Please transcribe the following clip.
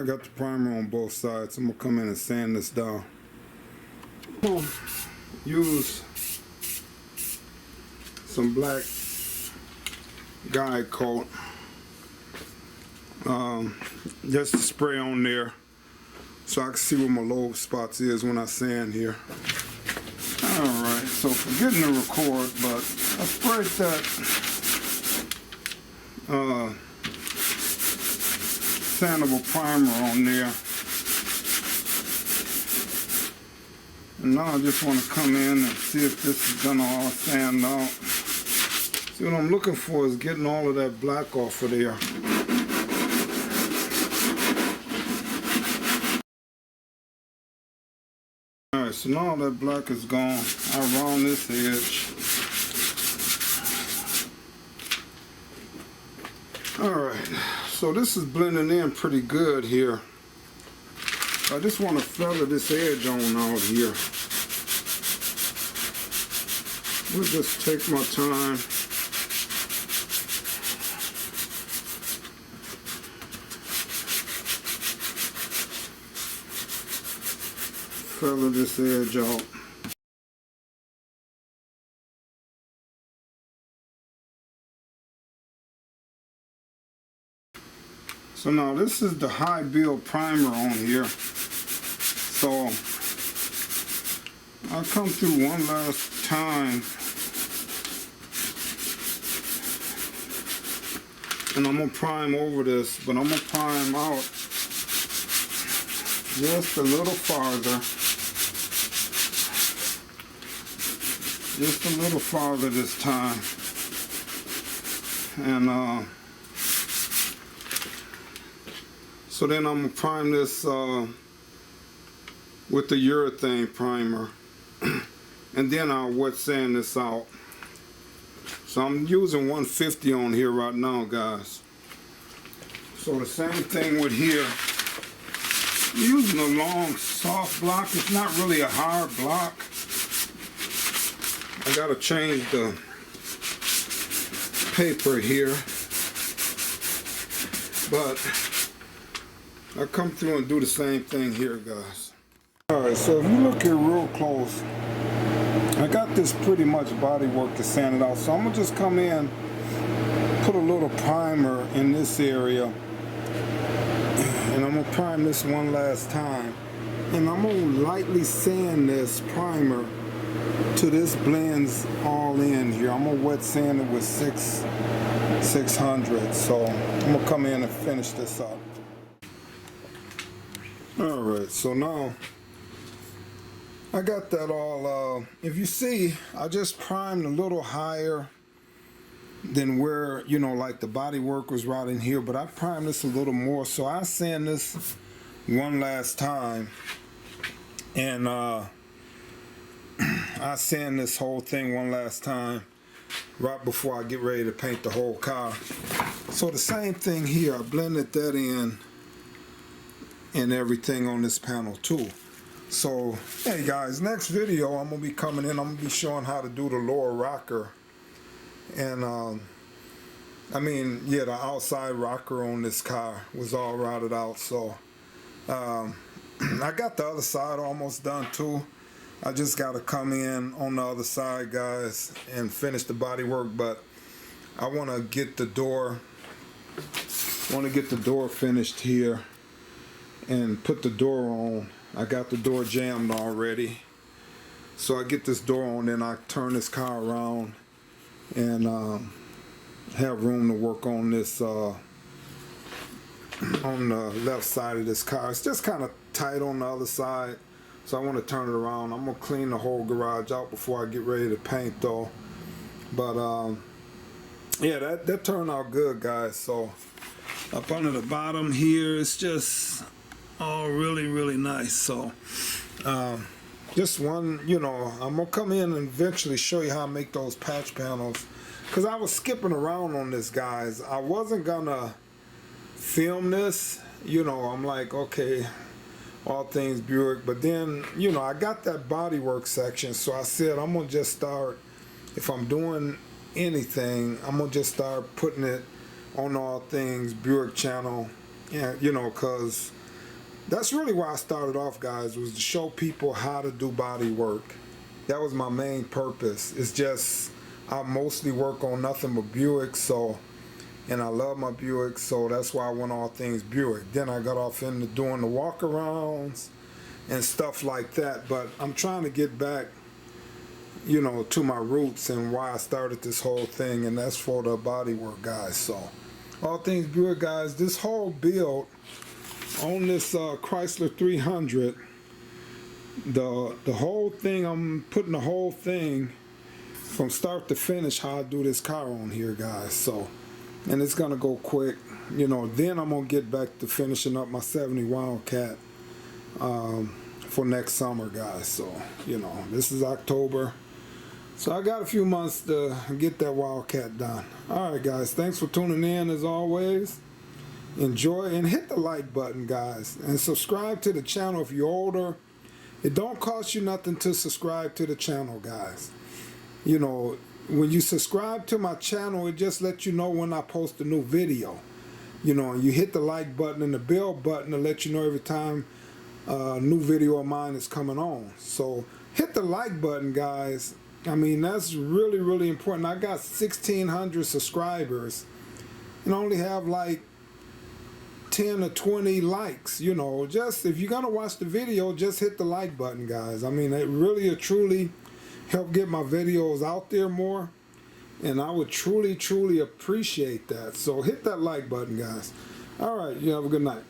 I got the primer on both sides. I'm gonna come in and sand this down. Use some black guide coat just to spray on there so I can see where my low spots is when I sand here. Alright, so forgetting to record, but I sprayed that sandable primer on there. And now I just want to come in and see if this is gonna all sand out. See, what I'm looking for is getting all of that black off of there. Alright, so now that black is gone, I round this edge. Alright, so this is blending in pretty good here. I just want to feather this edge on out here. We'll just take my time. Feather this edge out. So now this is the high build primer on here. So I'll come through one last time and I'm gonna prime over this, but I'm gonna prime out just a little farther. Just a little farther this time. And so then I'm gonna prime this with the urethane primer, and then I'll wet sand this out. So I'm using 150 on here right now, guys. So the same thing with here. I'm using a long, soft block. It's not really a hard block. I gotta change the paper here, but I come through and do the same thing here, guys. Alright, so if you look here real close, I got this pretty much body work to sand it out. So I'm gonna just come in, put a little primer in this area, and I'm gonna prime this one last time. And I'm gonna lightly sand this primer till this blends all in here. I'm gonna wet sand it with 600. So I'm gonna come in and finish this up. Alright, so now I got that all, if you see, I just primed a little higher than where, you know, like the body work was right in here, but I primed this a little more. So I sand this one last time, and I sand this whole thing one last time right before I get ready to paint the whole car. So the same thing here, I blended that in and everything on this panel too. So hey guys, next video I'm gonna be coming in, I'm gonna be showing how to do the lower rocker, and I mean, yeah, the outside rocker on this car was all routed out. So I got the other side almost done too. I just got to come in on the other side, guys, and finish the body work. But I want to get the door finished here and put the door on. I got the door jammed already, so I get this door on, then I turn this car around and have room to work on this on the left side of this car. It's just kind of tight on the other side, so I want to turn it around. I'm gonna clean the whole garage out before I get ready to paint though. But yeah, that turned out good, guys. So up under the bottom here, it's just all really nice. So just one, you know, I'm gonna come in and eventually show you how I make those patch panels, because I was skipping around on this, guys. I wasn't gonna film this, you know. I'm like, okay, all things Buick, but then, you know, I got that bodywork section, so I said I'm gonna just start, if I'm doing anything, I'm gonna just start putting it on All Things Buick channel, yeah, you know, because that's really why I started off, guys, was to show people how to do body work. That was my main purpose. It's just I mostly work on nothing but Buick, so, and I love my Buick, so that's why I went all things Buick. Then I got off into doing the walkarounds and stuff like that. But I'm trying to get back, you know, to my roots and why I started this whole thing, and that's for the body work, guys. So all things Buick, guys. This whole build on this Chrysler 300, the whole thing, I'm putting the whole thing from start to finish how I do this car on here, guys. So, and it's gonna go quick, you know. Then I'm gonna get back to finishing up my 70 Wildcat for next summer, guys. So, you know, this is October, so I got a few months to get that Wildcat done. All right, guys, thanks for tuning in as always. Enjoy and hit the like button, guys, and subscribe to the channel if you're older. It don't cost you nothing to subscribe to the channel, guys. You know, when you subscribe to my channel, it just lets you know when I post a new video. You know, and you hit the like button and the bell button to let you know every time a new video of mine is coming on. So hit the like button, guys. I mean, that's really, really important. I got 1,600 subscribers and only have like 10 or 20 likes. You know, just if you're gonna watch the video, just hit the like button, guys. I mean, it really or truly help get my videos out there more, and I would truly, truly appreciate that. So hit that like button, guys. All right, you have a good night.